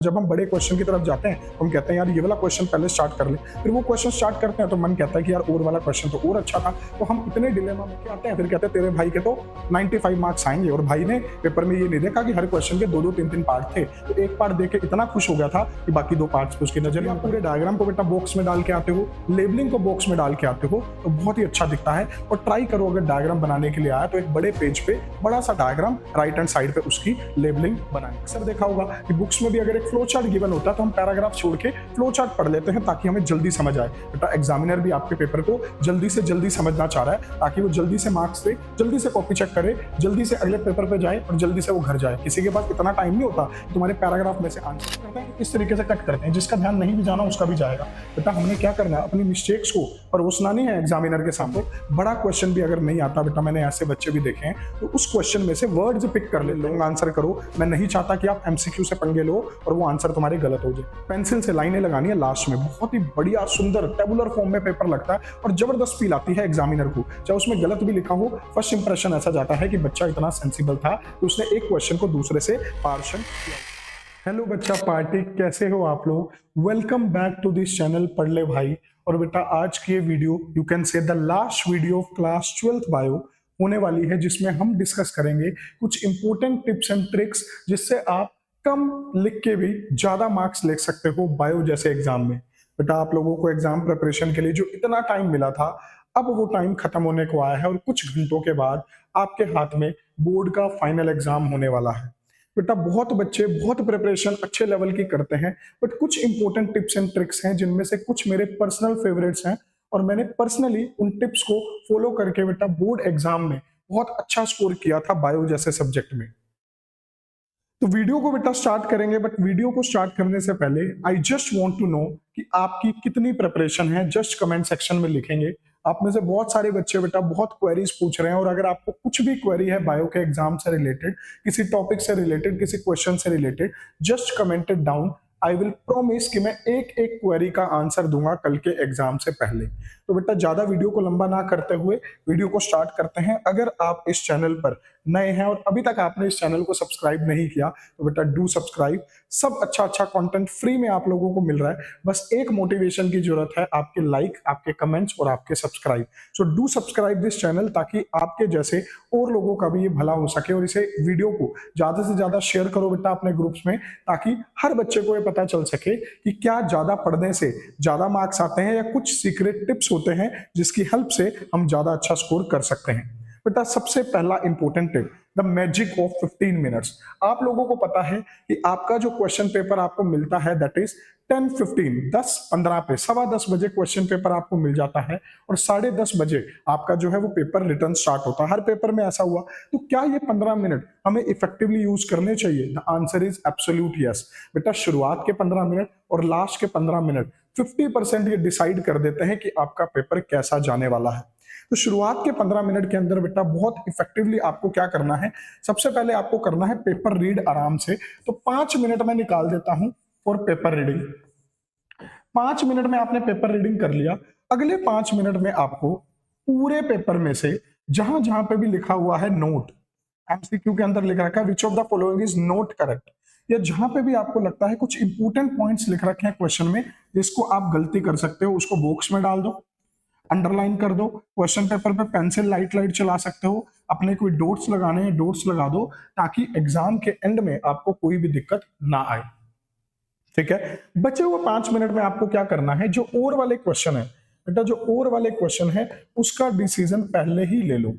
जब हम बड़े क्वेश्चन की तरफ जाते हैं हम कहते हैं यार ये वाला क्वेश्चन पहले स्टार्ट कर ले, फिर वो क्वेश्चन स्टार्ट करते हैं तो मन कहता है कि यार और वाला क्वेश्चन तो और अच्छा था, तो हम इतने डिलेमा में आते हैं। फिर कहते हैं तेरे भाई के तो 95 मार्क्स आएंगे, और भाई ने पेपर में ये नहीं देखा कि हर क्वेश्चन के दो दो तीन तीन पार्ट थे, तो एक पार्ट देख के इतना खुश हो गया था कि बाकी दो पार्ट्स उसकी नजर में। पूरे डायग्राम को बेटा बॉक्स में डाल के आते हो, लेबलिंग को बॉक्स में डाल के आते हो, तो बहुत ही अच्छा दिखता है। और ट्राई करो अगर डायग्राम बनाने के लिए आया तो एक बड़े पेज पे बड़ा सा डायग्राम, राइट हैंड साइड पे उसकी लेबलिंग बनाए। अक्सर देखा होगा कि बुक्स में भी अगर एक फ्लो चार्ट गिवन होता है तो हम पैराग्राफ छोड़ के फ्लो चार्ट पढ़ लेते हैं ताकि हमें जल्दी समझ आए। बेटा एग्जामिनर भी आपके पेपर को जल्दी से जल्दी समझना चाह रहा है ताकि वो जल्दी से मार्क्स दे, जल्दी से कॉपी चेक करे, जल्दी से अगले पेपर पे जाए और जल्दी से वो घर जाए। किसी के पास इतना टाइम नहीं होता तुम्हारे पैराग्राफ में से आंसर करते हैं, इस तरीके से कट करते हैं, जिसका ध्यान नहीं भी जाना उसका भी जाएगा। बेटा हमने क्या करना है, अपनी मिस्टेक्स को परोसना नहीं है एग्जामिनर के सामने। बड़ा क्वेश्चन भी अगर नहीं आता, बेटा मैंने ऐसे बच्चे भी देखे हैं, तो उस क्वेश्चन में से वर्ड्स पिक कर ले, लॉन्ग आंसर करो। मैं नहीं चाहता कि आप एमसीक्यू से पंगे लो और वो आंसर तुम्हारे गलत हो जाए। पेंसिल से लाइनें लगानी है लास्ट में, बहुत ही बढ़िया सुंदर टेबुलर फॉर्म में पेपर लगता है और जबरदस्त फील आती है एग्जामिनर को। चाहे उसमें गलत भी लिखा हो, फर्स्ट इंप्रेशन ऐसा जाता है कि बच्चा इतना सेंसिबल था कि उसने एक क्वेश्चन को दूसरे से पार्शन किया। हेलो बच्चा पार्टी, कैसे हो आप लोग? Welcome back to this channel पढ़ ले भाई। और बेटा आज की ये video you can say the last video of class 12th bio होने वाली है, जिसमें हम डिस्कस करेंगे कुछ इंपॉर्टेंट टिप्स एंड ट्रिक्स जिससे आप कम लिख के भी ज्यादा मार्क्स ले सकते हो बायो जैसे एग्जाम में। बेटा आप लोगों को एग्जाम प्रिपरेशन के लिए जो इतना टाइम मिला था, अब वो टाइम खत्म होने को आया है और कुछ घंटों के बाद आपके हाथ में बोर्ड का फाइनल एग्जाम होने वाला है। बेटा बहुत बच्चे बहुत प्रिपरेशन अच्छे लेवल की करते हैं, बट कुछ इंपॉर्टेंट टिप्स एंड ट्रिक्स हैं जिनमें से कुछ मेरे पर्सनल फेवरेट्स हैं और मैंने पर्सनली उन टिप्स को फॉलो करके बेटा बोर्ड एग्जाम में बहुत अच्छा स्कोर किया था बायो जैसे सब्जेक्ट में। तो वीडियो को बेटा स्टार्ट करेंगे, बट वीडियो को स्टार्ट करने से पहले I just want to know कि आपकी कितनी प्रिपरेशन है, जस्ट कमेंट सेक्शन में लिखेंगे। आप में से बहुत सारे बच्चे बेटा बहुत क्वेरीज पूछ रहे हैं, और अगर आपको कुछ भी क्वेरी है बायो के एग्जाम से रिलेटेड, किसी टॉपिक से रिलेटेड, किसी क्वेश्चन से related, just comment it down. I will promise कि मैं एक एक क्वेरी का आंसर दूंगा कल के एग्जाम से पहले। तो बेटा ज्यादा वीडियो को लंबा ना करते हुए वीडियो को स्टार्ट करते हैं। अगर आप इस चैनल पर नए हैं और अभी तक आपने इस चैनल को सब्सक्राइब नहीं किया तो बेटा डू सब्सक्राइब। सब अच्छा अच्छा कंटेंट फ्री में आप लोगों को मिल रहा है, बस एक मोटिवेशन की जरूरत है, आपके लाइक, आपके कमेंट्स और आपके subscribe. So do subscribe this channel ताकि आपके जैसे और लोगों का भी ये भला हो सके, और इसे वीडियो को ज्यादा से ज्यादा शेयर करो बेटा अपने ग्रुप्स में, ताकि हर बच्चे को ये पता चल सके कि क्या ज्यादा पढ़ने से ज्यादा मार्क्स आते हैं या कुछ सीक्रेट टिप्स होते हैं जिसकी हेल्प से हम ज्यादा अच्छा स्कोर कर सकते हैं। बेटा सबसे पहला important tip, the magic of 15 minutes. आप लोगों को पता है कि आपका जो क्वेश्चन पेपर आपको मिलता है दैट इज 10:15, 10:15 पे, 10:15 बजे क्वेश्चन पेपर आपको मिल जाता है और 10:30 बजे आपका जो है वो पेपर रिटर्न स्टार्ट होता है। हर पेपर में ऐसा हुआ, तो क्या ये 15 मिनट हमें इफेक्टिवली यूज करने चाहिए? The answer is absolute yes. बेटा शुरुआत के 15 मिनट और लास्ट के 15 मिनट 50% ये डिसाइड कर देते हैं कि आपका पेपर कैसा जाने वाला है। तो शुरुआत के 15 मिनट के अंदर बेटा बहुत इफेक्टिवली आपको क्या करना है, सबसे पहले आपको करना है पेपर रीड आराम से। तो 5 मिनट में निकाल देता हूं फॉर पेपर रीडिंग। 5 मिनट में आपने पेपर रीडिंग कर लिया। अगले 5 मिनट में आपको पूरे पेपर में से जहां जहां पे भी लिखा हुआ है नोट, एमसीक्यू के अंदर लिख रखा है which of the following is note correct, या जहां पे भी आपको लगता है कुछ इंपॉर्टेंट पॉइंट्स लिख रखे हैं क्वेश्चन में जिसको आप गलती कर सकते हो, उसको बॉक्स में डाल दो, अंडरलाइन कर दो। क्वेश्चन पेपर पे पेंसिल लाइट लाइट चला सकते हो, अपने कोई डॉट्स लगाने हैं डॉट्स लगा दो, ताकि एग्जाम के एंड में आपको कोई भी दिक्कत ना आए। ठीक है, बचे हुए 5 मिनट में आपको क्या करना है, जो और वाले क्वेश्चन है बेटा, जो और वाले क्वेश्चन है उसका डिसीजन पहले ही ले लो,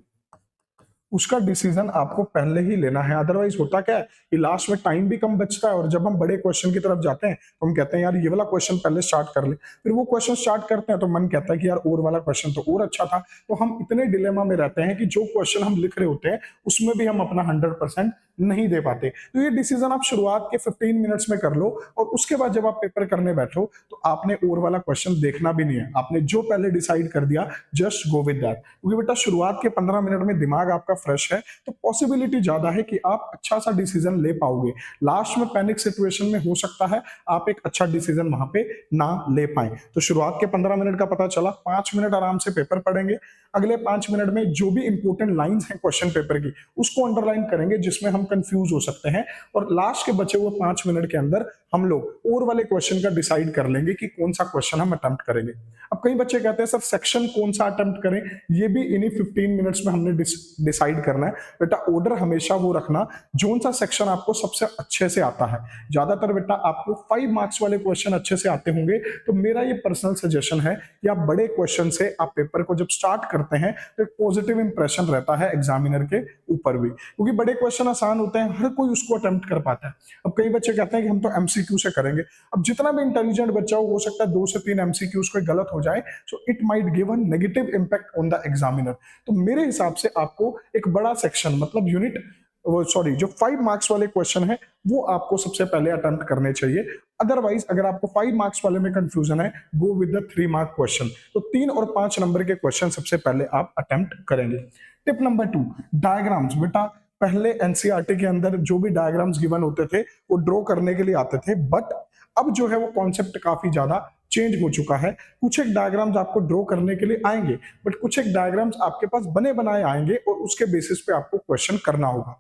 उसका डिसीजन आपको पहले ही लेना है। अदरवाइज होता क्या है कि लास्ट में टाइम भी कम बचता है, और जब हम बड़े क्वेश्चन की तरफ जाते हैं तो हम कहते हैं यार ये वाला क्वेश्चन पहले स्टार्ट कर ले, फिर वो क्वेश्चन स्टार्ट करते हैं तो मन कहता है कि यार और वाला क्वेश्चन तो और अच्छा था। तो हम इतने डिलेमा में रहते हैं कि जो क्वेश्चन हम लिख रहे होते हैं उसमें भी हम अपना 100% नहीं दे पाते। तो ये डिसीजन आप शुरुआत के 15 मिनट्स में कर लो, और उसके बाद जब आप पेपर करने बैठो तो आपने और वाला क्वेश्चन देखना भी नहीं है, आपने जो पहले डिसाइड कर दिया जस्ट गो विद दैट। क्योंकि बेटा शुरुआत के 15 मिनट में दिमाग आपका फ्रेश है, तो पॉसिबिलिटी ज्यादा है कि आप अच्छा सा डिसीजन ले पाओगे। लास्ट में पैनिक सिचुएशन में हो सकता है आप एक अच्छा डिसीजन वहां पे ना ले पाए। तो शुरुआत के 15 मिनट का पता चला, 5 मिनट आराम से पेपर पढ़ेंगे। अगले 5 मिनट में जो भी इंपॉर्टेंट लाइंस हैं क्वेश्चन पेपर की उसको अंडरलाइन करेंगे, जिसमें हमें हम कंफ्यूज हो सकते हैं, और लास्ट के बचे हुए 5 मिनट के अंदर हम लोग और वाले क्वेश्चन का डिसाइड कर लेंगे कि कौन सा क्वेश्चन हम अटेम्प्ट करेंगे। अब कई बच्चे कहते हैं सर सेक्शन कौन सा अटेम्प्ट करें, ये भी इन्हीं 15 मिनट्स में हमने डिसाइड करना है। बेटा ऑर्डर हमेशा वो रखना जोन सा सेक्शन आपको सबसे अच्छे से आता है। ज्यादातर बेटा आपको 5 मार्क्स वाले क्वेश्चन अच्छे से आते होंगे, तो मेरा ये पर्सनल सजेशन है कि आप बड़े क्वेश्चन से आप पेपर को जब स्टार्ट करते हैं तो एक पॉजिटिव इंप्रेशन रहता है एग्जामिनर के ऊपर भी, क्योंकि बड़े क्वेश्चन आसान होते हैं, हर कोई उसको अटेम्प्ट कर पाता है। अब कई बच्चे कहते हैं कि हम तो एमसीक्यू से करेंगे। अब जितना भी इंटेलिजेंट बच्चा हो सकता है 2 से 3 एमसीक्यूज कोई गलत हो जाए, so it might give a negative impact on the examiner. तो मेरे हिसाब से आपको एक बड़ा सेक्शन मतलब यूनिट सॉरी जो 5 मार्क्स वाले क्वेश्चन है वो आपको सबसे पहले अटेम्प्ट करने चाहिए। अदरवाइज अगर आपको 5 मार्क्स वाले में कंफ्यूजन है, go with the 3 mark question. तो 3 और 5 नंबर के क्वेश्चन सबसे पहले आप अटेम्प्ट करेंगे। Tip number 2, diagrams. बेटा पहले एनसीईआरटी के अंदर जो भी डायग्राम्स गिवन होते थे वो ड्रॉ करने के लिए आते थे, बट अब जो है वो कॉन्सेप्ट काफी ज्यादा चेंज हो चुका है। कुछ एक डायग्राम्स आपको ड्रॉ करने के लिए आएंगे, बट कुछ एक डायग्राम्स आपके पास बने बनाए आएंगे और उसके बेसिस पे आपको क्वेश्चन करना होगा।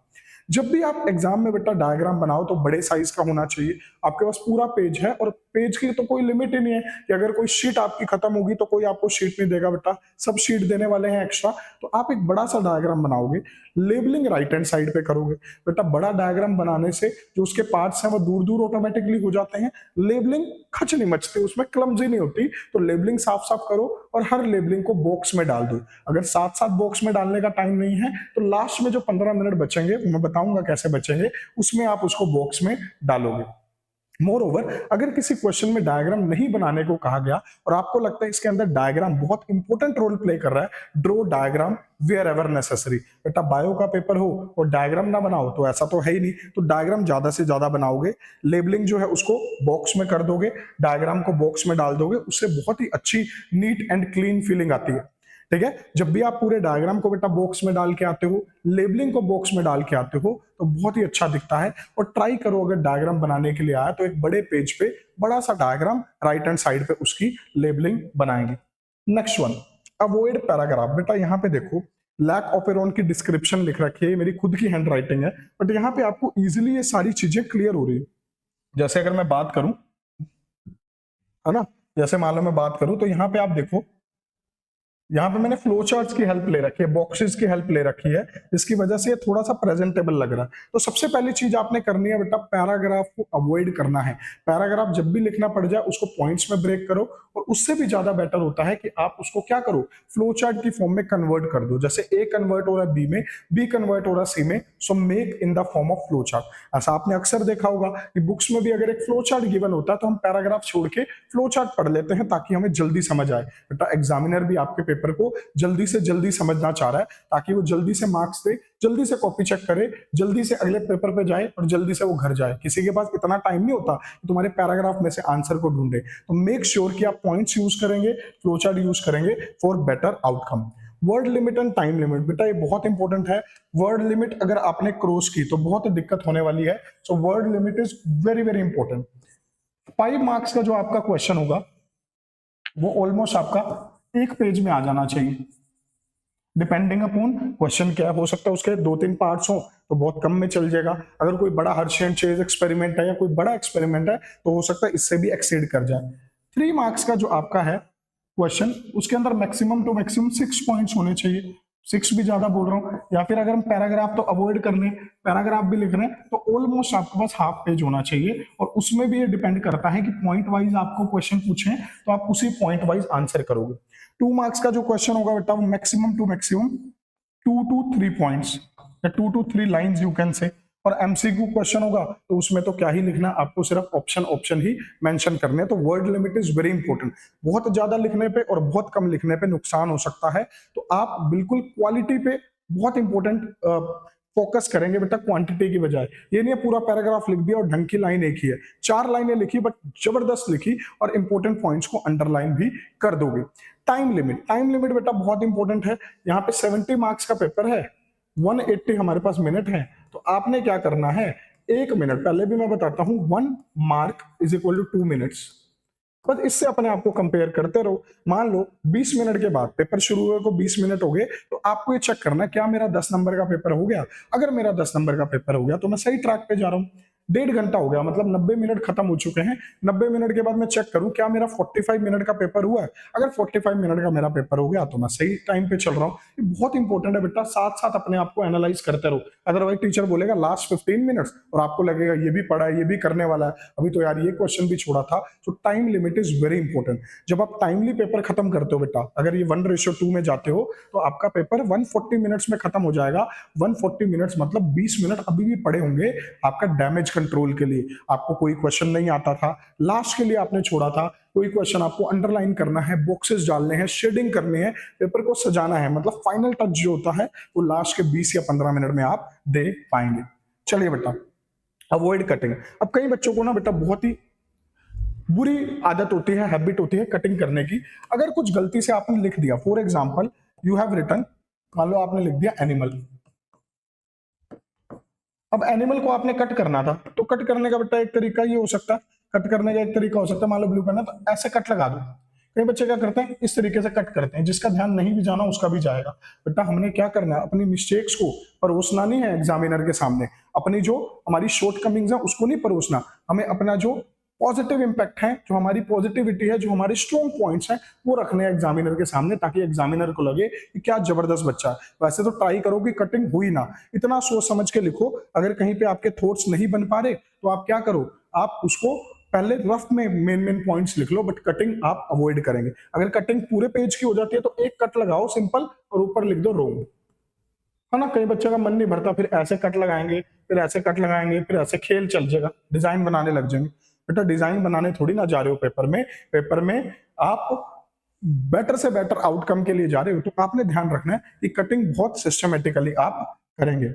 जब भी आप एग्जाम में बेटा डायग्राम बनाओ तो बड़े साइज का होना चाहिए। आपके पास पूरा पेज है और पेज की तो कोई लिमिट ही नहीं है कि अगर कोई शीट आपकी खत्म होगी तो कोई आपको शीट नहीं देगा, बेटा सब शीट देने वाले हैं एक्स्ट्रा। तो आप एक बड़ा सा डायग्राम बनाओगे, लेबलिंग राइट हैंड साइड पे करोगे। बेटा बड़ा डायग्राम बनाने से जो उसके पार्ट्स हैं वो दूर दूर ऑटोमेटिकली हो जाते हैं, लेबलिंग खच नहीं मचती, उसमें क्लमजी नहीं होती। तो लेबलिंग साफ साफ करो और हर लेबलिंग को बॉक्स में डाल दो। अगर साथ साथ बॉक्स में डालने का टाइम नहीं है तो लास्ट में जो 15 मिनट बचेंगे, मैं बताऊंगा कैसे बचेंगे, उसमें आप उसको बॉक्स में डालोगे। मोर ओवर अगर किसी क्वेश्चन में डायग्राम नहीं बनाने को कहा गया और आपको लगता है इसके अंदर डायग्राम बहुत इंपॉर्टेंट रोल प्ले कर रहा है, draw diagram wherever necessary. बेटा बायो का पेपर हो और डायग्राम ना बनाओ तो ऐसा तो है ही नहीं, तो डायग्राम ज्यादा से ज्यादा बनाओगे। लेबलिंग जो है उसको बॉक्स में कर दोगे, डायग्राम को बॉक्स में डाल दोगे, उससे बहुत ही अच्छी नीट एंड क्लीन फीलिंग आती है। ठीक है, जब भी आप पूरे डायग्राम को बेटा बॉक्स में डाल के आते हो, लेबलिंग को बॉक्स में डाल के आते हो, तो बहुत ही अच्छा दिखता है। और ट्राई करो अगर डायग्राम बनाने के लिए आया तो एक बड़े पेज पे बड़ा सा डायग्राम राइट हैंड साइड पे उसकी लेबलिंग बनाएंगे। Next one, avoid paragraph. बेटा यहाँ पे देखो लैक ऑपेरॉन की डिस्क्रिप्शन लिख रखी है, मेरी खुद की हैंड राइटिंग है, बट यहाँ पे आपको इजिली ये सारी चीजें क्लियर हो रही है। जैसे अगर मैं बात करूं, है ना, जैसे मान लो मैं बात करूं तो यहाँ पे आप देखो, यहाँ पे मैंने फ्लो चार्ट्स की हेल्प ले रखी है, बॉक्सेस की हेल्प ले रखी है, जिसकी वजह से ये थोड़ा सा प्रेजेंटेबल लग रहा है। तो सबसे पहली चीज आपने करनी है बेटा, पैराग्राफ को अवॉइड करना है। पैराग्राफ जब भी लिखना पड़ जाए उसको पॉइंट्स में ब्रेक करो, और उससे भी ज्यादा बेटर होता है कि आप उसको क्या करो, फ्लो चार्ट की फॉर्म में कन्वर्ट कर दो। जैसे ए कन्वर्ट हो रहा है बी में, बी कन्वर्ट हो रहा है सी में, so make in the form of flow chart. ऐसा आपने अक्सर देखा होगा कि बुक्स में भी अगर एक फ्लो चार्ट गिवन होता है तो हम पैराग्राफ छोड़ के फ्लो चार्ट पढ़ लेते हैं ताकि हमें जल्दी समझ आए। बेटा एग्जामिनर भी आपके पेपर को जल्दी से जल्दी समझना चाह रहा है ताकि वो जल्दी से मार्क्स दे, जल्दी से कॉपी चेक करे, जल्दी से अगले पेपर पे जाए और जल्दी से वो घर जाए। किसी के पास इतना टाइम नहीं होता कि तुम्हारे पैराग्राफ में से आंसर को ढूंढे। तो मेक श्योर कि आप पॉइंट्स यूज करेंगे, फ्लो चार्ट यूज करेंगे for better outcome. Word limit and time limit, बेटा ये बहुत इंपॉर्टेंट है। वर्ड लिमिट अगर आपने क्रॉस की तो बहुत दिक्कत होने वाली है। So word limit is very very important. 5 marks का जो आपका क्वेश्चन होगा वो ऑलमोस्ट आपका एक पेज में आ जाना चाहिए। डिपेंडिंग अपॉन क्वेश्चन क्या हो सकता है, उसके 2-3 पार्ट्स हो तो बहुत कम में चल जाएगा। अगर कोई बड़ा हर्शियन चेज एक्सपेरिमेंट है या कोई बड़ा एक्सपेरिमेंट है तो हो सकता है इससे भी एक्सीड कर जाए। 3 मार्क्स का जो आपका है क्वेश्चन, उसके अंदर मैक्सिमम टू मैक्सिमम 6 पॉइंट्स होने चाहिए। 6 भी ज्यादा बोल रहा हूँ, या फिर अगर हम पैराग्राफ तो अवॉइड कर लें, पैराग्राफ भी लिख रहे हैं तो ऑलमोस्ट आपके पास हाफ पेज होना चाहिए। और उसमें भी ये डिपेंड करता है कि पॉइंट वाइज आपको क्वेश्चन पूछे तो आप उसी पॉइंट वाइज आंसर करोगे। 2 मार्क्स का जो क्वेश्चन होगा बेटा वो maximum two maximum 2 to 3 points या 2 to 3 लाइंस यू कैन से। और एमसीक्यू क्वेश्चन होगा तो उसमें तो क्या ही लिखना, आपको सिर्फ ऑप्शन ही मेंशन करने हैं। तो word limit is very important. बहुत ज्यादा लिखने पे और बहुत कम लिखने पे नुकसान हो सकता है, तो आप बिल्कुल क्वालिटी पे बहुत इंपॉर्टेंट फोकस करेंगे बेटा, क्वांटिटी की बजाय। ये नहीं है पूरा पैराग्राफ लिख दिया और ढंग की लाइन एक ही है, 4 लाइनें लिखी बट जबरदस्त लिखी और इंपॉर्टेंट पॉइंट्स को अंडरलाइन भी कर दोगे। टाइम लिमिट, टाइम लिमिट बेटा बहुत इंपॉर्टेंट है। यहाँ पे 70 मार्क्स का पेपर है, 180 हमारे पास मिनट है, तो आपने क्या करना है, 1 मिनट, पहले भी मैं बताता हूं, 1 mark is equal to 2 minutes. बस इससे अपने आप को कंपेयर करते रहो। मान लो 20 मिनट के बाद पेपर शुरू हुए को 20 मिनट हो गए, तो आपको ये चेक करना है क्या मेरा 10 नंबर का पेपर हो गया। अगर मेरा 10 नंबर का पेपर हो गया तो मैं सही ट्रैक पे जा रहा हूँ। 1.5 घंटा हो गया, मतलब 90 मिनट खत्म हो चुके हैं। 90 मिनट के बाद मैं चेक करूं क्या मेरा 45 मिनट का पेपर हुआ है। अगर 45 मिनट का मेरा पेपर हो गया तो मैं सही टाइम पे चल रहा हूँ। ये बहुत इंपॉर्टेंट है बेटा, साथ साथ अपने आप को एनालाइज करते रहो। अदरवाइज टीचर बोलेगा लास्ट 15 मिनट्स और आपको लगेगा ये भी पढ़ा है, ये भी करने वाला है, अभी तो यार ये क्वेश्चन भी छोड़ा था। तो time limit is very important. जब आप टाइमली पेपर खत्म करते हो बेटा, अगर ये 1:2 में जाते हो तो आपका पेपर 140 मिनट्स में खत्म हो जाएगा। 140 मिनट्स मतलब 20 मिनट अभी भी पड़े होंगे आपका डैमेज कंट्रोल के लिए। आपको कोई क्वेश्चन नहीं आता था, लास्ट के लिए आपने छोड़ा था, कोई क्वेश्चन आपको अंडरलाइन करना है, बॉक्सेस डालने हैं, शेडिंग करनी है, पेपर को सजाना है, मतलब फाइनल टच जो होता है वो लास्ट के 20 या 15 मिनट में आप दे पाएंगे। चलिए बेटा, अवॉइड कटिंग। अब कई बच्चों को ना बेटा बहुत ही बुरी आदत होती है, हैबिट होती है कटिंग करने की। अगर कुछ गलती से आपने लिख दिया, for example you have written, मान लो आपने लिख दिया एनिमल। अब एनिमल को आपने कट करना था, तो कट करने का बेटा एक तरीका ये हो सकता है, कट करने का एक तरीका हो सकता है, मान लो ब्लू पेन है तो ऐसे कट लगा दो। कई बच्चे क्या करते हैं, इस तरीके से कट करते हैं, जिसका ध्यान नहीं भी जाना उसका भी जाएगा। बेटा हमने क्या करना है, अपनी मिस्टेक्स को परोसना नहीं है एग्जामिनर के सामने, अपनी जो हमारी शॉर्ट कमिंग्स है उसको नहीं परोसना, हमें अपना जो पॉजिटिव इंपैक्ट है, जो हमारी पॉजिटिविटी है, जो हमारे स्ट्रॉन्ग पॉइंट्स हैं वो रखने हैं एग्जामिनर के सामने, ताकि एग्जामिनर को लगे कि क्या जबरदस्त बच्चा है। वैसे तो ट्राई करो कि कटिंग हुई ना, इतना सोच समझ के लिखो। अगर कहीं पे आपके थॉट्स नहीं बन पा रहे तो आप क्या करो, आप उसको पहले रफ में मेन मेन पॉइंट्स लिख लो, बट कटिंग आप अवॉइड करेंगे। अगर कटिंग पूरे पेज की हो जाती है तो एक कट लगाओ सिंपल और ऊपर लिख दो रोंग, है ना। कई बच्चे का मन नहीं भरता, फिर ऐसे कट लगाएंगे, फिर ऐसे कट लगाएंगे, फिर ऐसे खेल चल जाएगा, डिजाइन बनाने लग जाएंगे। बेटा डिजाइन बनाने थोड़ी ना जा रहे हो पेपर में, पेपर में आप बेटर से बेटर आउटकम के लिए जा रहे हो, तो आपने ध्यान रखना है कि कटिंग बहुत सिस्टमेटिकली आप करेंगे।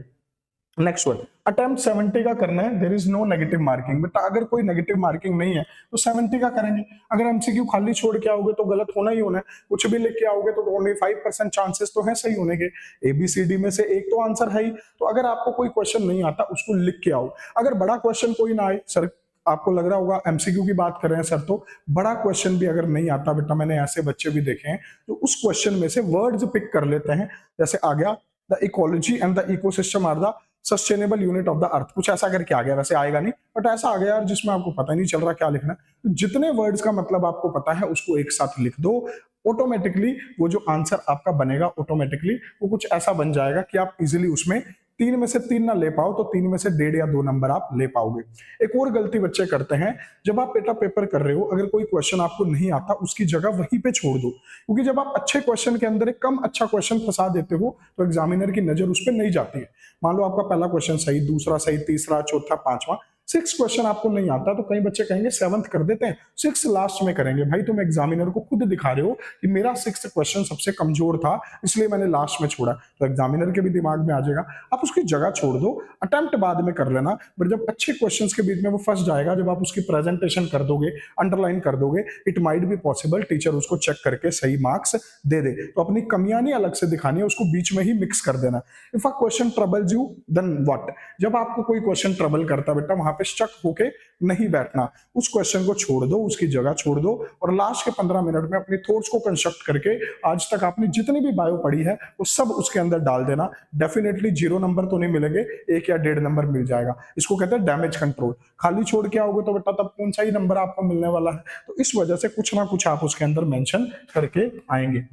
नेक्स्ट वर्ड, अटेम्प्ट 70 का करना है, there is no negative marking. बेटा अगर कोई नेगेटिव मार्किंग नहीं है तो 70 का करेंगे। अगर एमसीक्यू खाली छोड़ के आओगे तो गलत होना ही होना है, कुछ भी लिख के आओगे तो ओनली 5% चांसेस तो है सही होने के। एबीसीडी में से एक तो आंसर है ही। तो अगर आपको कोई क्वेश्चन नहीं आता उसको लिख के आओ। अगर बड़ा क्वेश्चन कोई ना आए, सर आपको लग रहा होगा एमसीक्यू की बात कर रहे हैं सर, तो बड़ा क्वेश्चन भी अगर नहीं आता बेटा, मैंने ऐसे बच्चे भी देखे हैं तो उस क्वेश्चन में से वर्ड्स पिक कर लेते हैं। जैसे आ गया the ecology and the ecosystem are the sustainable unit of the earth, कुछ ऐसा करके आ गया, वैसे आएगा नहीं बट ऐसा आ गया यार जिसमें आपको पता नहीं चल रहा क्या लिखना है। तो जितने वर्ड्स का मतलब आपको पता है उसको एक साथ लिख दो, ऑटोमेटिकली वो जो आंसर आपका बनेगा ऑटोमेटिकली वो कुछ ऐसा बन जाएगा कि आप इजीली उसमें 3 में से 3 ना ले पाओ तो 3 में से 1.5 या 2 नंबर आप ले पाओगे। एक और गलती बच्चे करते हैं, जब आप बेटा पेपर कर रहे हो अगर कोई क्वेश्चन आपको नहीं आता उसकी जगह वहीं पे छोड़ दो, क्योंकि जब आप अच्छे क्वेश्चन के अंदर एक कम अच्छा क्वेश्चन फंसा देते हो तो एग्जामिनर की नजर उस पर नहीं जाती है। मान लो आपका पहला क्वेश्चन सही, दूसरा सही, तीसरा, चौथा, पांचवा, 6 क्वेश्चन आपको नहीं आता तो कई बच्चे कहेंगे 7th कर देते हैं, 6 लास्ट में करेंगे। भाई तुम एग्जामिनर को खुद दिखा रहे हो कि मेरा 6th क्वेश्चन सबसे कमजोर था इसलिए मैंने लास्ट में छोड़ा, तो एग्जामिनर के भी दिमाग में आ जाएगा। आप उसकी जगह छोड़ दो, अटेम्प्ट बाद में कर लेना, बट जब अच्छे क्वेश्चंस के बीच में वो फंस जाएगा, जब आप उसकी प्रेजेंटेशन कर दोगे, अंडरलाइन कर दोगे, it might be possible teacher उसको चेक करके सही मार्क्स दे दे। तो अपनी कमियां नहीं अलग से दिखानी है, उसको बीच में ही मिक्स कर देना। If a question troubles you then what, जब आपको कोई क्वेश्चन ट्रबल करता है बेटा वहां पे स्टक होके नहीं बैठना, उस क्वेश्चन को छोड़ दो, उसकी जगह छोड़ दो और लास्ट के 15 मिनट में अपने थॉट्स को कंस्ट्रक्ट करके आज तक आपने जितनी भी बायो पढ़ी है वो सब उसके अंदर डाल देना। डेफिनेटली 0 नंबर तो नहीं मिलेंगे, 1 या 1.5 नंबर मिल जाएगा। इसको कहते हैं डैमेज कंट्रोल। खाली छोड़ के आओगे तो बेटा तब कौन सा ही नंबर आपको मिलने वाला है, तो इस वजह से कुछ ना कुछ आप उसके अंदर मेंशन करके आएंगे।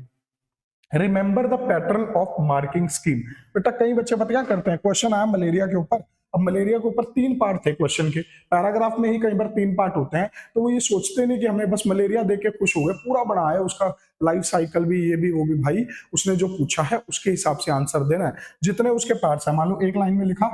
Remember the pattern of marking scheme. बेटा कई बच्चे पता क्या करते हैं, क्वेश्चन आया मलेरिया के ऊपर, अब मलेरिया के ऊपर 3 पार्ट थे क्वेश्चन के, पैराग्राफ में ही कई बार 3 पार्ट होते हैं, तो वो ये सोचते नहीं कि हमें बस मलेरिया देख के खुश हो गए, पूरा बना है उसका लाइफ साइकिल भी, ये भी वो भी। भाई उसने जो पूछा है उसके हिसाब से आंसर देना है। जितने उसके पार्ट्स है, मान लो एक लाइन में लिखा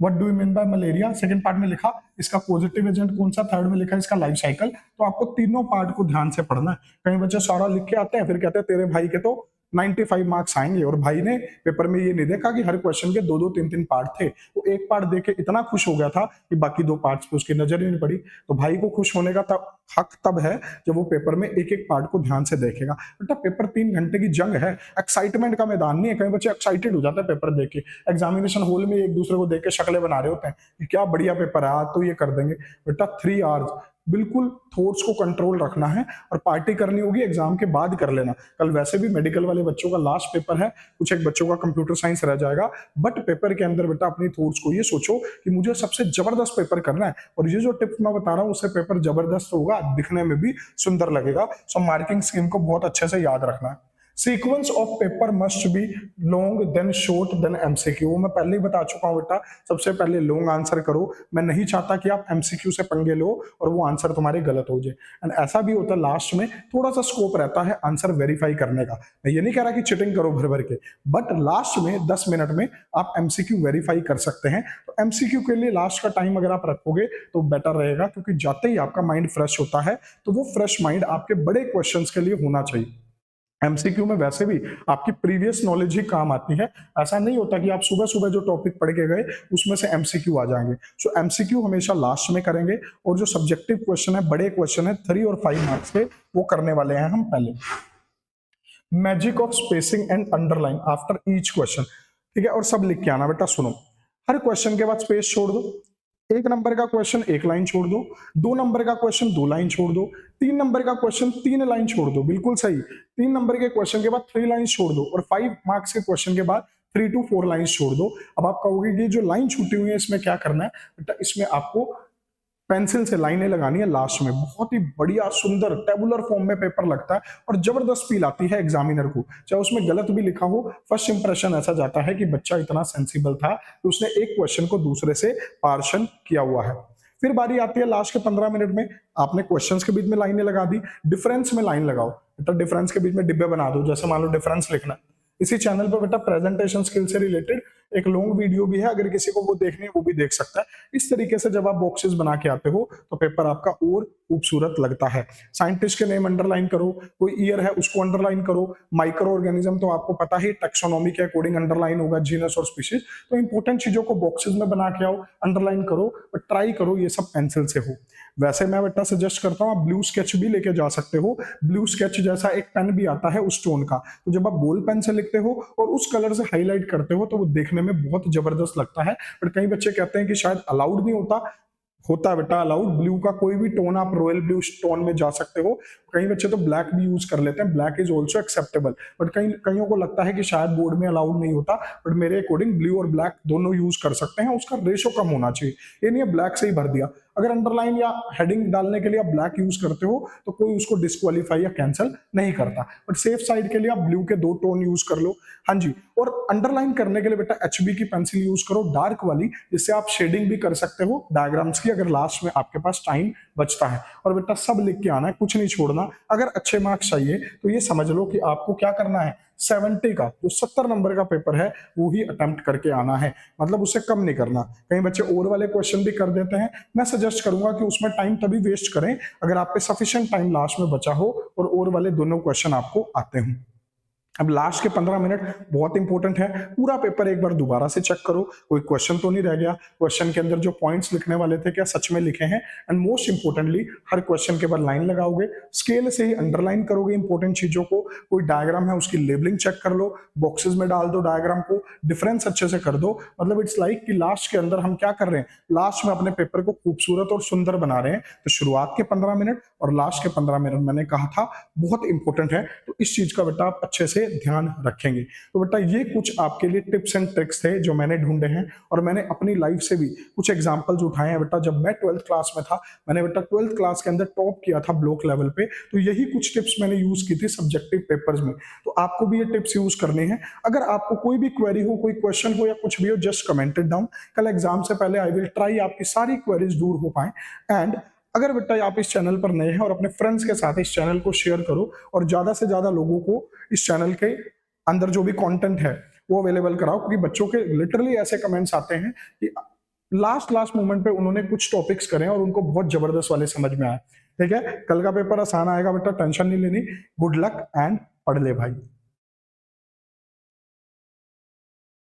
what do you mean by malaria, second part में लिखा इसका पॉजिटिव एजेंट कौन सा, थर्ड में लिखा इसका लाइफ साइकिल, तो आपको तीनों पार्ट को ध्यान से पढ़ना है। कई बच्चे सारा लिख के आते हैं फिर कहते हैं तेरे भाई के तो 95 मार्क्स आएंगे, और भाई ने पेपर में ये नहीं देखा कि हर क्वेश्चन के 2-2 3-3 पार्ट थे, वो एक पार्ट देख के इतना खुश हो गया था कि बाकी 2 पार्ट्स पे उसकी नजर ही नहीं पड़ी। तो भाई को खुश होने का हक तब है जब वो पेपर में एक एक पार्ट को ध्यान से देखेगा। बेटा पेपर 3 घंटे की जंग है, एक्साइटमेंट का मैदान नहीं है। कई बच्चे एक्साइटेड हो जाते हैं पेपर देख के, एग्जामिनेशन हॉल में एक दूसरे को देख के शक्लें बना रहे होते हैं कि क्या बढ़िया पेपर है आज तो ये कर देंगे। बेटा 3 आवर्स बिल्कुल थॉट्स को कंट्रोल रखना है, और पार्टी करनी होगी एग्जाम के बाद कर लेना। कल वैसे भी मेडिकल वाले बच्चों का लास्ट पेपर है, कुछ एक बच्चों का कंप्यूटर साइंस रह जाएगा, बट पेपर के अंदर बेटा अपनी थॉट्स को ये सोचो कि मुझे सबसे जबरदस्त पेपर करना है, और ये जो टिप्स मैं बता रहा हूँ उससे पेपर जबरदस्त होगा, दिखने में भी सुंदर लगेगा। सो मार्किंग स्कीम को बहुत अच्छे से याद रखना है। Sequence of paper must be long then short then MCQ. वो मैं पहले ही बता चुका हूं बेटा, सबसे पहले लॉन्ग आंसर करो। मैं नहीं चाहता कि आप एमसीक्यू से पंगे लो और वो आंसर तुम्हारे गलत हो जाए। एंड ऐसा भी होता है लास्ट में थोड़ा सा स्कोप रहता है आंसर वेरीफाई करने का। मैं ये नहीं कह रहा कि चिटिंग करो भर भर के, बट लास्ट में 10 मिनट में आप एमसीक्यू वेरीफाई कर सकते हैं। तो एमसीक्यू के लिए लास्ट का टाइम अगर आप रखोगे तो बेटर रहेगा, क्योंकि जाते ही आपका माइंड फ्रेश होता है, तो वो फ्रेश माइंड आपके बड़े क्वेश्चंस के लिए होना चाहिए। एमसीक्यू में वैसे भी आपकी प्रीवियस नॉलेज ही काम आती है। ऐसा नहीं होता कि आप सुबह सुबह जो टॉपिक पढ़ के गए उसमें से एमसीक्यू आ जाएंगे। सो एमसीक्यू हमेशा लास्ट में करेंगे, और जो सब्जेक्टिव क्वेश्चन है, बड़े क्वेश्चन है 3 और 5 मार्क्स के, वो करने वाले हैं हम पहले। Magic of spacing and underline after each question, ठीक है, और सब लिख के आना बेटा। सुनो, हर क्वेश्चन के बाद स्पेस छोड़ दो। 1 नंबर का क्वेश्चन 1 लाइन छोड़ दो, 2 नंबर का क्वेश्चन 2 लाइन छोड़ दो, 3 नंबर का क्वेश्चन 3 लाइन छोड़ दो, बिल्कुल सही। 3 नंबर के क्वेश्चन के बाद 3 लाइन छोड़ दो, और 5 मार्क्स के क्वेश्चन के बाद 3 to 4 लाइन छोड़ दो। अब आप कहोगे कि जो लाइन छूटी हुई है इसमें क्या करना है बेटा? इसमें आपको पेंसिल से लाइनें लगानी है लास्ट में। बहुत ही बढ़िया सुंदर टेबुलर फॉर्म में पेपर लगता है, और जबरदस्त फील आती है एग्जामिनर को, चाहे उसमें गलत भी लिखा हो। फर्स्ट इंप्रेशन ऐसा जाता है कि बच्चा इतना सेंसिबल था कि उसने एक क्वेश्चन को दूसरे से पार्शन किया हुआ है। फिर बारी आती है लास्ट के 15 मिनट में, आपने क्वेश्चंस के बीच में लाइनें लगा दी, डिफरेंस में लाइन लगाओ बेटा। डिफरेंस के बीच में डिब्बे बना दो, जैसे मान लो डिफरेंस लिखना। इसी चैनल पर बेटा प्रेजेंटेशन स्किल से रिलेटेड एक लॉन्ग वीडियो भी है, अगर किसी को वो देखनी है वो भी देख सकता है। इस तरीके से जब आप बॉक्सेस बना के आते हो तो पेपर आपका और खूबसूरत लगता है। साइंटिस्ट के नेम अंडरलाइन करो, कोई ईयर है उसको अंडरलाइन करो। माइक्रो ऑर्गेनिज्म तो आपको पता ही टेक्सोनॉमी के अकॉर्डिंग अंडरलाइन होगा, जीनस और स्पीशीज। तो इंपॉर्टेंट चीजों को बॉक्सेस में बना के आओ, अंडरलाइन करो, और ट्राई करो ये सब पेंसिल से हो। वैसे मैं बेटा सजेस्ट करता हूँ आप ब्लू स्केच भी लेके जा सकते हो। ब्लू स्केच जैसा एक पेन भी आता है उस टोन का, तो जब आप बॉल पेन से लिखते हो और उस कलर से हाईलाइट करते हो तो वो देखने में बहुत जबरदस्त लगता है। बट कई बच्चे कहते हैं कि शायद अलाउड नहीं होता। होता है बेटा अलाउड, ब्लू का कोई भी टोन आप रॉयल ब्लू टोन में जा सकते हो। कई बच्चे तो ब्लैक भी यूज कर लेते हैं, black is also acceptable. But कईयों को लगता है कि शायद बोर्ड में अलाउड नहीं होता, बट मेरे अकॉर्डिंग ब्लू और ब्लैक दोनों यूज कर सकते हैं। उसका रेशो कम होना चाहिए, ये नहीं है ब्लैक से ही भर दिया। अगर अंडरलाइन या हेडिंग डालने के लिए आप ब्लैक यूज करते हो तो कोई उसको डिस्क्वालीफाई या कैंसिल नहीं करता, बट सेफ साइड के लिए आप ब्लू के 2 टोन यूज कर लो। हाँ जी, और अंडरलाइन करने के लिए बेटा एचबी की पेंसिल यूज करो, डार्क वाली, जिससे आप शेडिंग भी कर सकते हो डायग्राम्स की, अगर लास्ट में आपके पास टाइम बचता है। और बेटा सब लिख के आना है, कुछ नहीं छोड़ना। अगर अच्छे मार्क्स चाहिए तो ये समझ लो कि आपको क्या करना है, 70 का जो 70 नंबर का पेपर है वो ही अटेम्प्ट करके आना है, मतलब उससे कम नहीं करना। कई बच्चे और वाले क्वेश्चन भी कर देते हैं, मैं सजेस्ट करूंगा कि उसमें टाइम तभी वेस्ट करें अगर आप पे सफिशिएंट टाइम लास्ट में बचा हो और वाले दोनों क्वेश्चन आपको आते हों। अब लास्ट के 15 मिनट बहुत इंपॉर्टेंट है। पूरा पेपर एक बार दोबारा से चेक करो, कोई क्वेश्चन तो नहीं रह गया, क्वेश्चन के अंदर जो पॉइंट्स लिखने वाले थे क्या सच में लिखे हैं। And most importantly her question के बाद लाइन लगाओगे, स्केल से ही अंडरलाइन करोगे इंपॉर्टेंट चीजों को। कोई डायग्राम है उसकी लेबलिंग चेक कर लो, बॉक्सेस में डाल दो डायग्राम को, डिफरेंस अच्छे से कर दो। मतलब इट्स लाइक कि लास्ट के अंदर हम क्या कर रहे हैं, लास्ट में अपने पेपर को खूबसूरत और सुंदर बना रहे हैं। तो शुरुआत के 15 मिनट और लास्ट के 15 मिनट मैंने कहा था बहुत इंपॉर्टेंट है, तो इस चीज का बेटा आप अच्छे से ध्यान रखेंगे। तो बेटा ये कुछ आपके लिए टिप्स एंड ट्रिक्स थे जो मैंने ढूंढे हैं, और मैंने अपनी लाइफ से भी कुछ एग्जांपल्स उठाए हैं। बेटा जब मैं 12th क्लास में था, मैंने बेटा 12th क्लास के अंदर टॉप किया था ब्लॉक लेवल पे, तो यही कुछ टिप्स मैंने यूज की थी सब्जेक्टिव पेपर्स में। तो आपको भी ये टिप्स यूज करने हैं। अगर आपको कोई भी क्वेरी हो, कोई क्वेश्चन हो या कुछ भी हो, जस्ट कमेंट इट डाउन। कल एग्जाम से पहले आई विल ट्राई आपकी सारी क्वेरीज दूर हो पाए। एंड अगर बेटा आप इस चैनल पर नए हैं और अपने फ्रेंड्स के साथ इस चैनल को शेयर करो, और ज्यादा से ज्यादा लोगों को इस चैनल के अंदर जो भी कंटेंट है वो अवेलेबल कराओ, क्योंकि बच्चों के लिटरली ऐसे कमेंट्स आते हैं कि लास्ट मोमेंट पे उन्होंने कुछ टॉपिक्स करे और उनको बहुत जबरदस्त वाले समझ में आए। ठीक है, कल का पेपर आसान आएगा बेटा, टेंशन नहीं लेनी। गुड लक एंड पढ़ ले भाई।